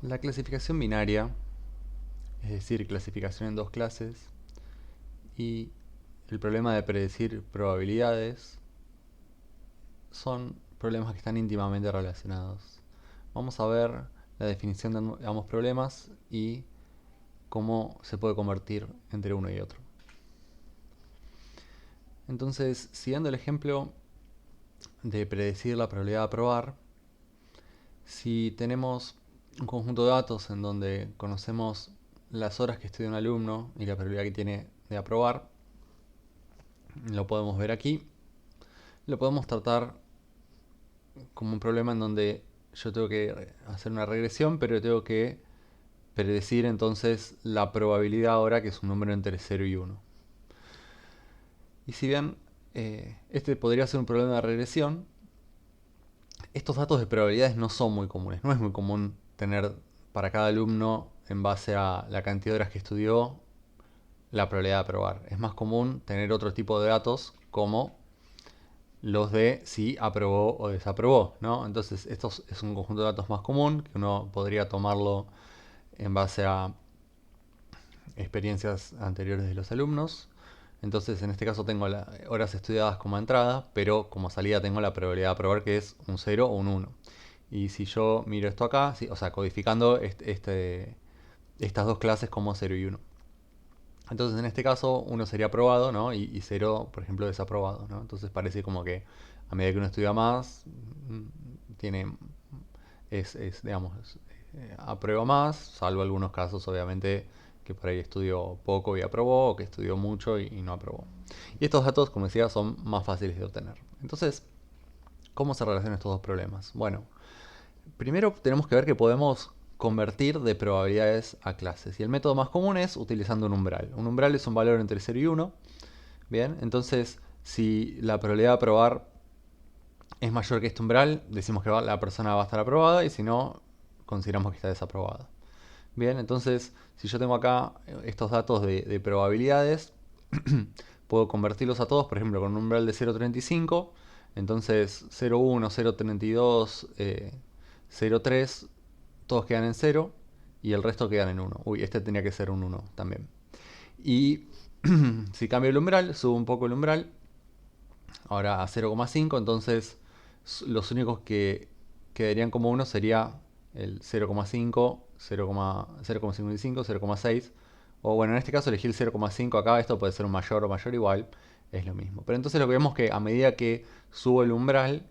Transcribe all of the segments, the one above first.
La clasificación binaria, es decir, clasificación en dos clases, y el problema de predecir probabilidades son problemas que están íntimamente relacionados. Vamos a ver la definición de ambos problemas y cómo se puede convertir entre uno y otro. Entonces, siguiendo el ejemplo de predecir la probabilidad de aprobar, si tenemos un conjunto de datos en donde conocemos las horas que estudia un alumno y la probabilidad que tiene de aprobar, lo podemos ver aquí. Lo podemos tratar como un problema en donde yo tengo que hacer una regresión, pero tengo que predecir entonces la probabilidad ahora, que es un número entre 0 y 1. Y si bien este podría ser un problema de regresión, estos datos de probabilidades no son muy comunes. No es muy común tener para cada alumno, en base a la cantidad de horas que estudió, la probabilidad de aprobar. Es más común tener otro tipo de datos como los de si aprobó o desaprobó, ¿no? Entonces, esto es un conjunto de datos más común, que uno podría tomarlo en base a experiencias anteriores de los alumnos. Entonces, en este caso tengo las horas estudiadas como entrada, pero como salida tengo la probabilidad de aprobar, que es un 0 o un 1. Y si yo miro esto acá, sí, o sea, codificando estas dos clases como 0 y 1. Entonces, en este caso, 1 sería aprobado, ¿no? Y 0, por ejemplo, desaprobado, ¿no? Entonces parece como que a medida que uno estudia más, tiene, digamos, aprueba más, salvo algunos casos, obviamente, que por ahí estudió poco y aprobó, o que estudió mucho y no aprobó. Y estos datos, como decía, son más fáciles de obtener. Entonces, ¿cómo se relacionan estos dos problemas? Bueno, primero tenemos que ver que podemos convertir de probabilidades a clases. Y el método más común es utilizando un umbral. Un umbral es un valor entre 0 y 1. Bien, entonces si la probabilidad de aprobar es mayor que este umbral, decimos que la persona va a estar aprobada, y si no, consideramos que está desaprobada. Bien, entonces si yo tengo acá estos datos de probabilidades, puedo convertirlos a todos, por ejemplo, con un umbral de 0,35. Entonces 0,1, 0,32, 0,3, todos quedan en 0 y el resto quedan en 1. Uy, este tenía que ser un 1 también. Y si cambio el umbral, subo un poco el umbral, ahora a 0,5, entonces los únicos que quedarían como 1 sería el 0,5, 0,55, 0,6. O bueno, en este caso elegí el 0,5 acá, esto puede ser un mayor o mayor igual, es lo mismo. Pero entonces lo que vemos es que a medida que subo el umbral,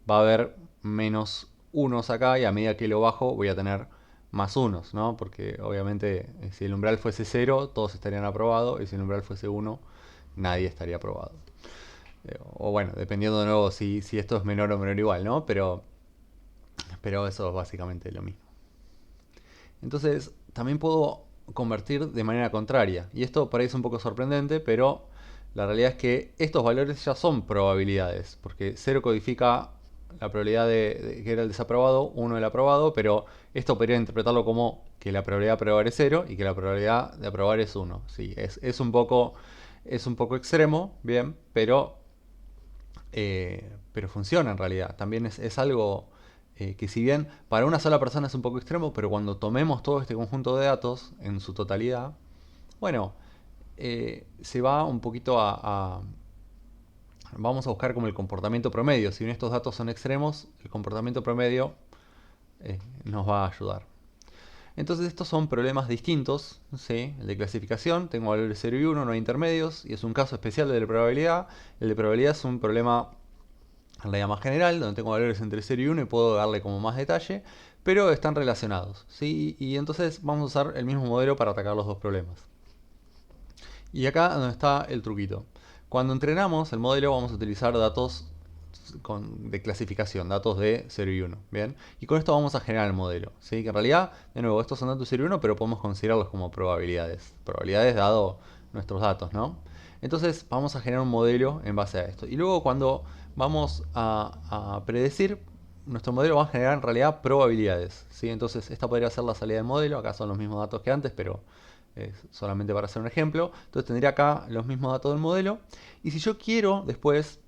va a haber menos unos acá, y a medida que lo bajo voy a tener más unos, ¿no? Porque obviamente si el umbral fuese 0, todos estarían aprobados, y si el umbral fuese 1, nadie estaría aprobado. O bueno, dependiendo de nuevo si esto es menor o menor igual, ¿no? Pero eso es básicamente lo mismo. Entonces, también puedo convertir de manera contraria. Y esto parece un poco sorprendente, pero la realidad es que estos valores ya son probabilidades, porque 0 codifica la probabilidad de que era el desaprobado, 1 el aprobado, pero esto podría interpretarlo como que la probabilidad de aprobar es 0 y que la probabilidad de aprobar es 1. Sí, es un poco extremo, bien, pero funciona en realidad. También es algo que, si bien para una sola persona es un poco extremo, pero cuando tomemos todo este conjunto de datos en su totalidad, bueno, se va un poquito vamos a buscar como el comportamiento promedio. Si bien estos datos son extremos, el comportamiento promedio nos va a ayudar. Entonces estos son problemas distintos, ¿sí? El de clasificación, tengo valores 0 y 1, no hay intermedios, y es un caso especial de la probabilidad. El de probabilidad es un problema en realidad más general, donde tengo valores entre 0 y 1 y puedo darle como más detalle, pero están relacionados, ¿sí? Y entonces vamos a usar el mismo modelo para atacar los dos problemas. Y acá donde está el truquito. Cuando entrenamos el modelo vamos a utilizar datos de clasificación, datos de 0 y 1, ¿bien? Y con esto vamos a generar el modelo, ¿sí? Que en realidad, de nuevo, estos son datos 0 y 1, pero podemos considerarlos como probabilidades. Probabilidades dado nuestros datos, ¿no? Entonces vamos a generar un modelo en base a esto. Y luego cuando vamos a predecir, nuestro modelo va a generar en realidad probabilidades, ¿sí? Entonces esta podría ser la salida del modelo. Acá son los mismos datos que antes, pero solamente para hacer un ejemplo. Entonces tendría acá los mismos datos del modelo. Y si yo quiero después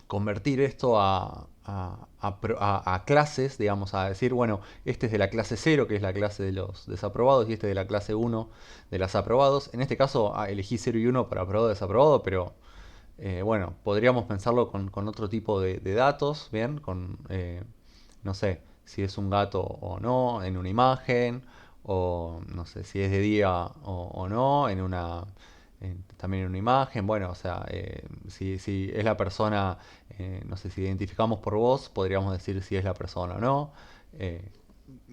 convertir esto a clases, digamos, a decir, bueno, este es de la clase cero, que es la clase de los desaprobados, y este de la clase uno de las aprobados. En este caso elegí cero y uno para aprobado y desaprobado, pero bueno, podríamos pensarlo con otro tipo de datos, ¿bien? No sé, si es un gato o no en una imagen, o no sé, si es de día o no también en una imagen. Bueno, o sea, si es la persona, no sé, si identificamos por voz, podríamos decir si es la persona o no. Eh,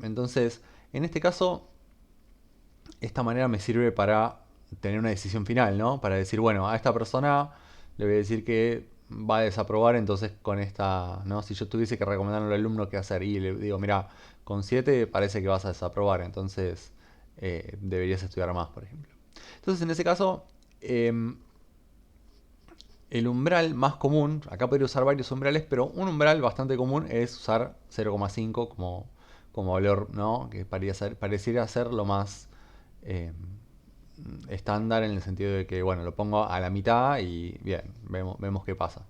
entonces, en este caso, esta manera me sirve para tener una decisión final, ¿no? Para decir, bueno, a esta persona le voy a decir que va a desaprobar, entonces con esta, ¿no? Si yo tuviese que recomendarle al alumno qué hacer y le digo, mira, con 7 parece que vas a desaprobar, entonces deberías estudiar más, por ejemplo. Entonces, en ese caso, el umbral más común, acá podría usar varios umbrales, pero un umbral bastante común es usar 0,5 como valor, ¿no? Que pareciera ser lo más estándar en el sentido de que, bueno, lo pongo a la mitad y bien, vemos qué pasa.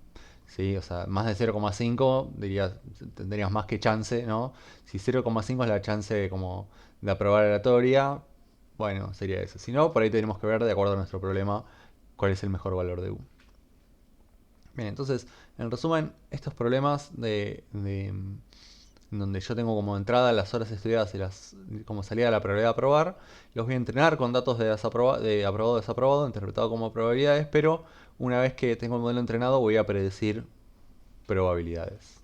¿Sí? O sea, más de 0,5 dirías, tendrías más que chance, ¿no? Si 0,5 es la chance como de aprobar aleatoria, bueno, sería eso. Si no, por ahí tenemos que ver, de acuerdo a nuestro problema, cuál es el mejor valor de U. Bien, entonces, en resumen, estos problemas donde yo tengo como entrada las horas estudiadas y como salida la probabilidad de aprobar, los voy a entrenar con datos de aprobado desaprobado, interpretado como probabilidades, pero una vez que tengo el modelo entrenado voy a predecir probabilidades.